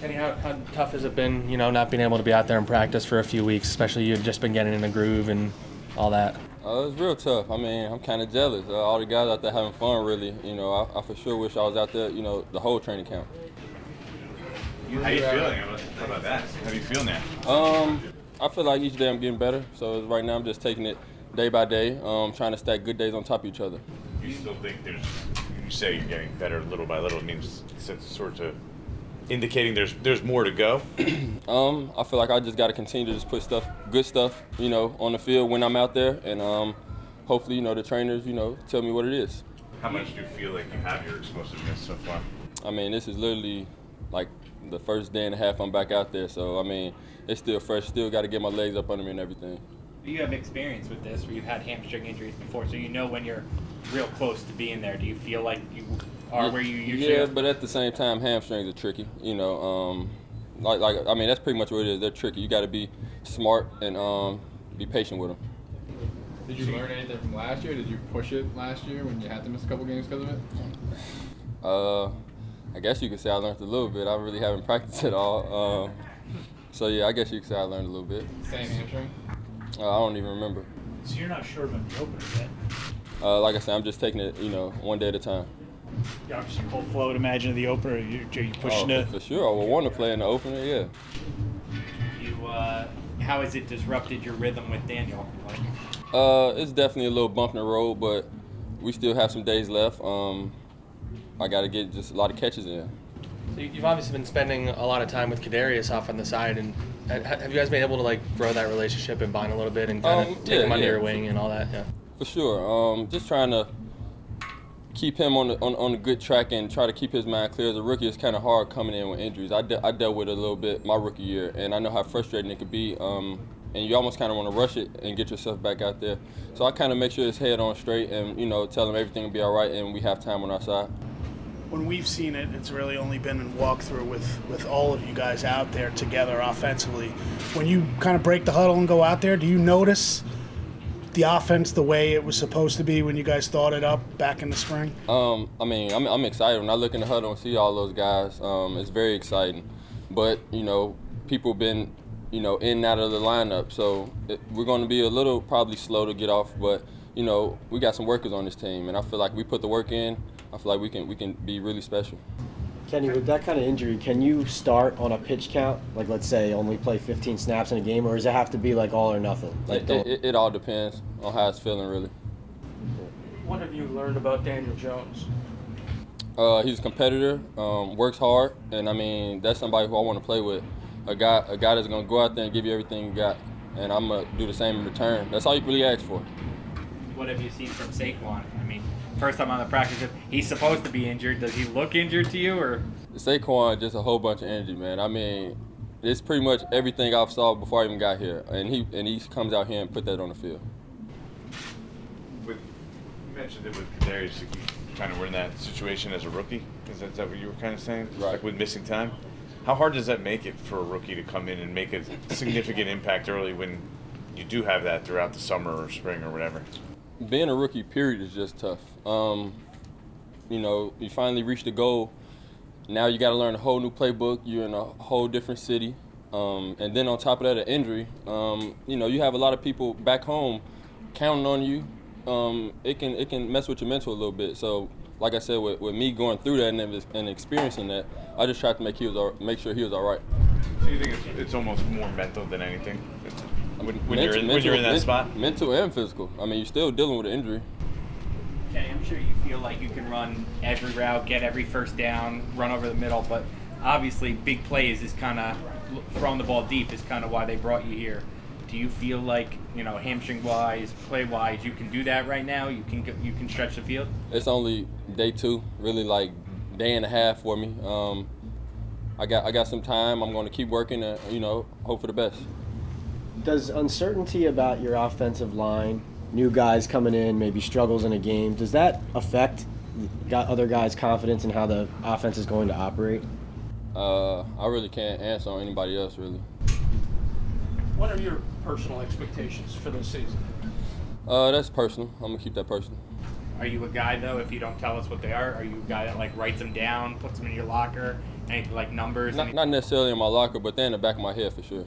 Kenny, how tough has it been, not being able to be out there and practice for a few weeks, especially you've just been getting in a groove and all that? It's real tough. I mean, I'm kind of jealous. All the guys out there having fun, really. I for sure wish I was out there, the whole training camp. How are you feeling? How about that? How do you feel now? I feel like each day I'm getting better. So right now I'm just taking it day by day, trying to stack good days on top of each other. You still think you say you're getting better little by little, it means it's sort of indicating there's more to go? I feel like I just got to continue to just put good stuff, on the field when I'm out there, and hopefully, the trainers, tell me what it is. How much do you feel like you have your explosiveness so far? I mean, this is literally like the first day and a half I'm back out there, so I mean, it's still fresh. Still got to get my legs up under me and everything. You have experience with this, where you've had hamstring injuries before, so you know when you're real close to being there. Do you feel like you are where you usually are? Yeah, but at the same time, hamstrings are tricky. I mean, that's pretty much what it is. They're tricky. You got to be smart and be patient with them. Did you learn anything from last year? Did you push it last year when you had to miss a couple games because of it? I guess you could say I learned a little bit. I really haven't practiced at all. So yeah, I guess you could say I learned a little bit. Same hamstring? I don't even remember. So you're not sure about the opener yet? Like I said, I'm just taking it, one day at a time. You obviously whole flow, would imagine, the opener. You're pushing it. For sure. I would want to play in the opener, yeah. How has it disrupted your rhythm with Daniel? It's definitely a little bump in the road, but we still have some days left. I got to get just a lot of catches in. So you've obviously been spending a lot of time with Kadarius off on the side, and have you guys been able to grow that relationship and bond a little bit and kind of take him under your wing and all that? Yeah. For sure. Just trying to keep him on a good track and try to keep his mind clear. As a rookie, it's kind of hard coming in with injuries. I dealt with it a little bit my rookie year, and I know how frustrating it could be. And you almost kind of want to rush it and get yourself back out there. So I kind of make sure his head on straight and, tell him everything will be all right and we have time on our side. When we've seen it, it's really only been in walkthrough with all of you guys out there together offensively. When you kind of break the huddle and go out there, do you notice the offense the way it was supposed to be when you guys thought it up back in the spring? I mean, I'm excited. When I look in the huddle and see all those guys, it's very exciting. But, people been, in and out of the lineup. So we're going to be a little probably slow to get off, but, we got some workers on this team. And I feel like we put the work in. I feel like we can be really special. Kenny, with that kind of injury, can you start on a pitch count? Like, let's say, only play 15 snaps in a game, or does it have to be all or nothing? It all depends on how it's feeling, really. What have you learned about Daniel Jones? He's a competitor, works hard, and I mean that's somebody who I want to play with. A guy that's gonna go out there and give you everything you got, and I'm gonna do the same in return. That's all you really ask for. What have you seen from Saquon? I mean, first time on the practice field, he's supposed to be injured. Does he look injured to you, or? Saquon, just a whole bunch of energy, man. I mean, it's pretty much everything I've saw before I even got here, and he comes out here and put that on the field. You mentioned it with Kadarius, you kind of were in that situation as a rookie. Is that what you were kind of saying? Right. Like with missing time? How hard does that make it for a rookie to come in and make a significant impact early when you do have that throughout the summer or spring or whatever? Being a rookie, period, is just tough. You finally reached the goal. Now you got to learn a whole new playbook. You're in a whole different city. And then on top of that, an injury. You have a lot of people back home counting on you. It can mess with your mental a little bit. So, like I said, with me going through that and experiencing that, I just tried to make sure he was all right. So you think it's almost more mental than anything? When you're in that spot? Mental and physical. I mean, you're still dealing with an injury. Kenny, I'm sure you feel like you can run every route, get every first down, run over the middle, but obviously big plays is kind of throwing the ball deep is kind of why they brought you here. Do you feel like, hamstring-wise, play-wise, you can do that right now? You can stretch the field? It's only day 2, really like day and a half for me. I got some time. I'm going to keep working and, hope for the best. Does uncertainty about your offensive line, new guys coming in, maybe struggles in a game, does that affect other guys' confidence in how the offense is going to operate? I really can't answer on anybody else, really. What are your personal expectations for this season? That's personal. I'm going to keep that personal. Are you a guy, though, if you don't tell us what they are you a guy that, writes them down, puts them in your locker, Anything like numbers? Not necessarily in my locker, but they're in the back of my head for sure.